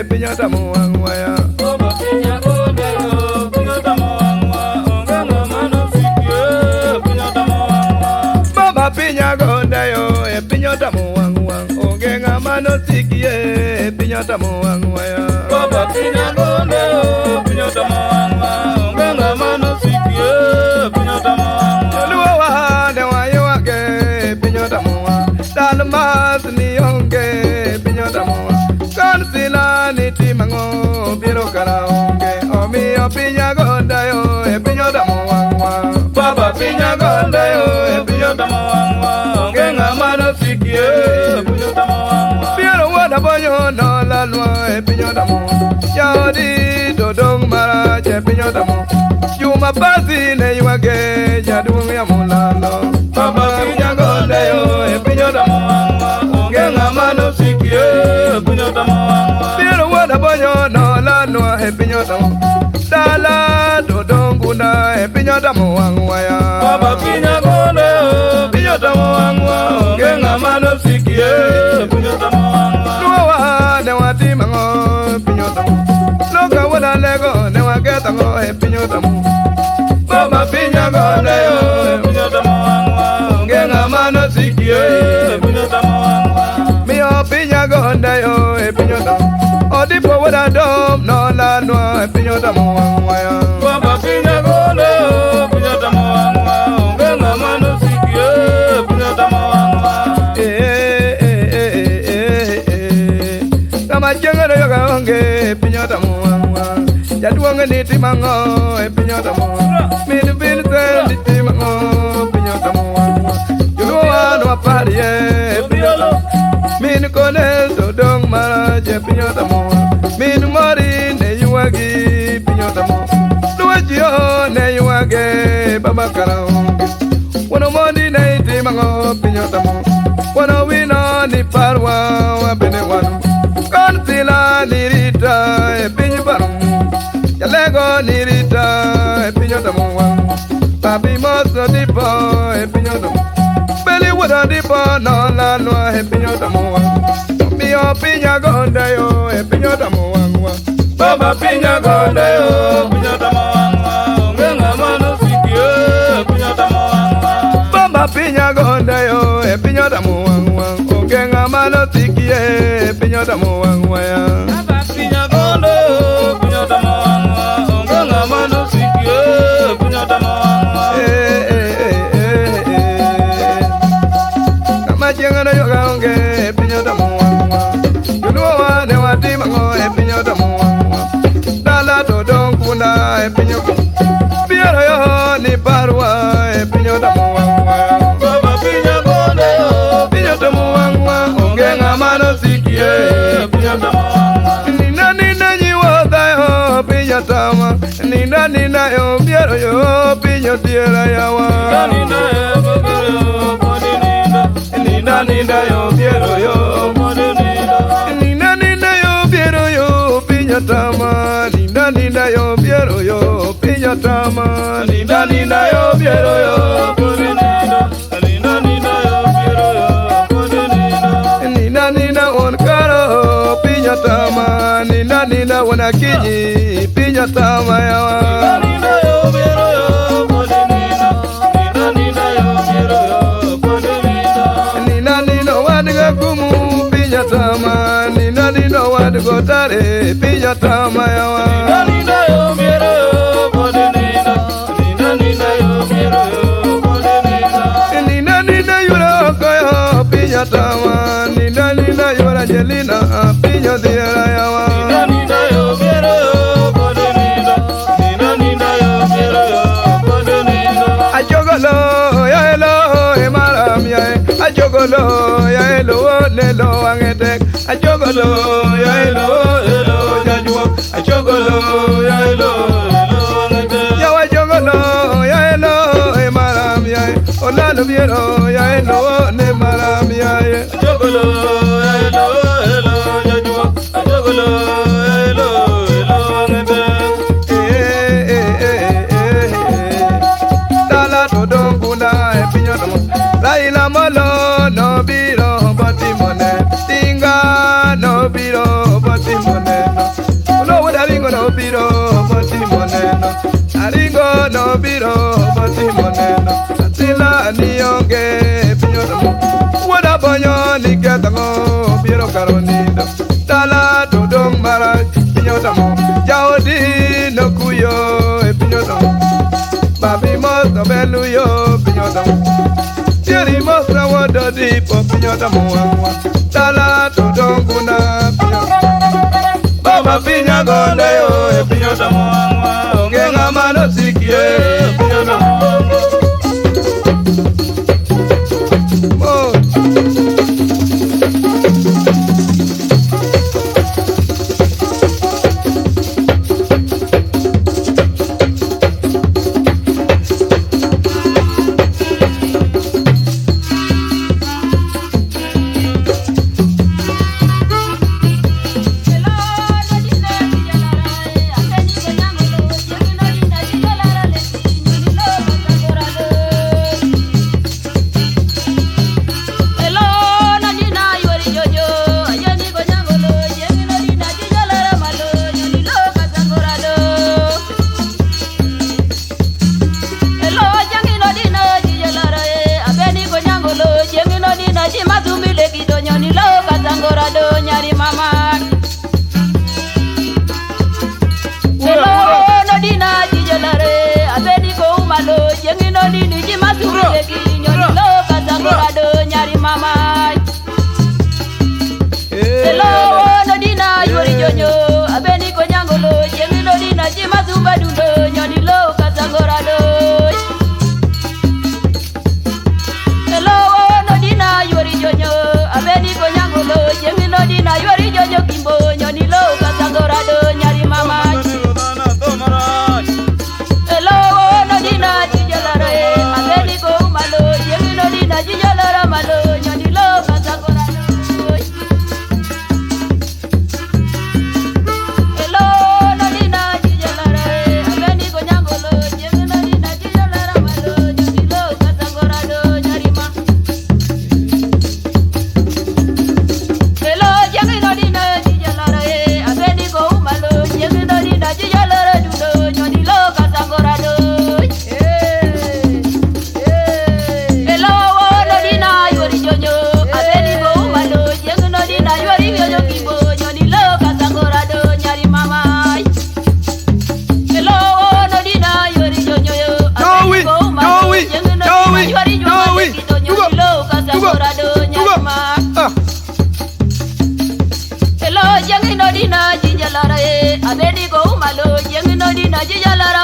e pinyata muangwa ya. Baba pinya gonde yo, pinyata muangwa. Ongenga mano sikie, pinyata muangwa. Baba pinya gonde yo e pinyata muangwa. Ongenga mano sikie pinyata muangwa ya. Baba pinya gonde yo, pinyata muangwa. Ongenga mano sikie, pinyata muangwa. Luwa de wa yo age pinyata muangwa. Dalmas ni onge pinyata muangwa. Kansila ni timango biro karaonge. Omi o pinya gonde yo e pinyata muangwa. Baba pinya gonde yo, pinyata muangwa. Ongenga mano sikie, pinyata muangwa. Piero wada boyo no la loi e pinyata muangwa. Yadi dodong mara che pinyata muangwa. Yuma basi ne yuage jadung ya mulalo. Baba pinya gonde yo, pinyata muangwa. Ongenga mano sikie, pinyata muangwa. Piero wada boyo no la loi e pinyata muangwa. Dala dodong guna e pinyata muangwa ya. Baba pinya gonde yo, pinyata muangwa. Ongenga mano sikie, pinyata muangwa. Luwa ne wati mango pinyata muangwa. Loka wada lego ne wageta ngo e pinyata muangwa. Baba pinya gonde yo, pinyata muangwa. Ongenga mano sikie, pinyata muangwa. Mio pinya gonde yo e pinyata muangwa. Odipo wada dom no la loi e pinyata muangwa ya. Baba pinya gonde yo, pinyata muangwa. Ongenga mano sikie, pinyata muangwa. Kama jengere yoga onge pinyata muangwa. Jaduonge ni timango e pinyata muangwa. Minu bin sen ni timango pinyata muangwa. Juluwa no apari e pinyata. Minu kone dodong mara je pinyata muangwa. Minu mori ne yuagi pinyata muangwa. Luajio ne yuage baba karaonge. Wano mondi ne timango pinyata muangwa. Wano wino ni parwa wa bene wano. Kansila nirita e pinyu barum. Yalego nirita e pinyata muangwa. Papi moso dipo e pinyata muangwa. Beli wada dipo no la loi e pinyata muangwa. Mio pinya gonde yo e pinyata muangwa. Baba pinya gonde yo, pinyata muangwa. Ongenga mano sikie, pinyata muangwa. Bamba pinya gonde yo e pinyata muangwa. Ongenga mano sikie pinyata muangwa ya. Baba pinya gonde yo, pinyata muangwa. Ongenga mano sikie, pinyata muangwa. Kama jengana yoga onge pinyata muangwa. Juluwa ne wati mango e pinyata muangwa. Dala dodong kuna e pinyata. Piero yo ni parwa e pinyata muangwa. Baba pinya gonde yo, Pinyata muangwa ongenga mano sikie pinyata muangwa. Nina nyiwotha yo pinyata ma. Nina yo piero yo pinyatiera yawa. Nina yo bogere yo, podinida. Nina yo piero yo. Podinida. Nina yo piero yo pinyata ma. Nina yo piero yo pinyata ma. Nina yo piero yo. Podinida. Nina yo piero yo, podinida. Nina on karo pinyata ma. Nina wana kiji pinyata ma yawa. Nina yo piero yo, podinida. Nina yo piero yo, podinida. Nina wadiga kumu pinyata ma. Nina wadiga tare pinyata ma yawa. Nina yo piero yo, podinida. Nina yo piero yo, podinida. Nina yura koyo pinyata ma. Nina yura jelina pinyatiera yawa. Nina yo piero yo, podinida. Nina yo piero yo, podinida. Ajogolo ya elo e maram ya e. Ajogolo ya elo ne lo angete. Ajogolo ya elo ya juwa. Ajogolo ya elo. Ya ajogolo ya elo e maram ya e. Ola lo viero ya elo ne maram ya e. Ajogolo, hello, ya juwa. Ajogolo, hello, ngete. Dala dodong kuna e pinyata mo. Laila malo no biro batimone. Tinga no biro batimone. belu yo pinyota Tieri mostra wado dipo pinyota muwa Tala tudonguna pinyota Baba pinya gonde yo pinyota muwa Ongenga mano sikie pinyota muwa Hello, young in Odina, Gijalare, Abedigo, Malo, young in Odina, Gijalare.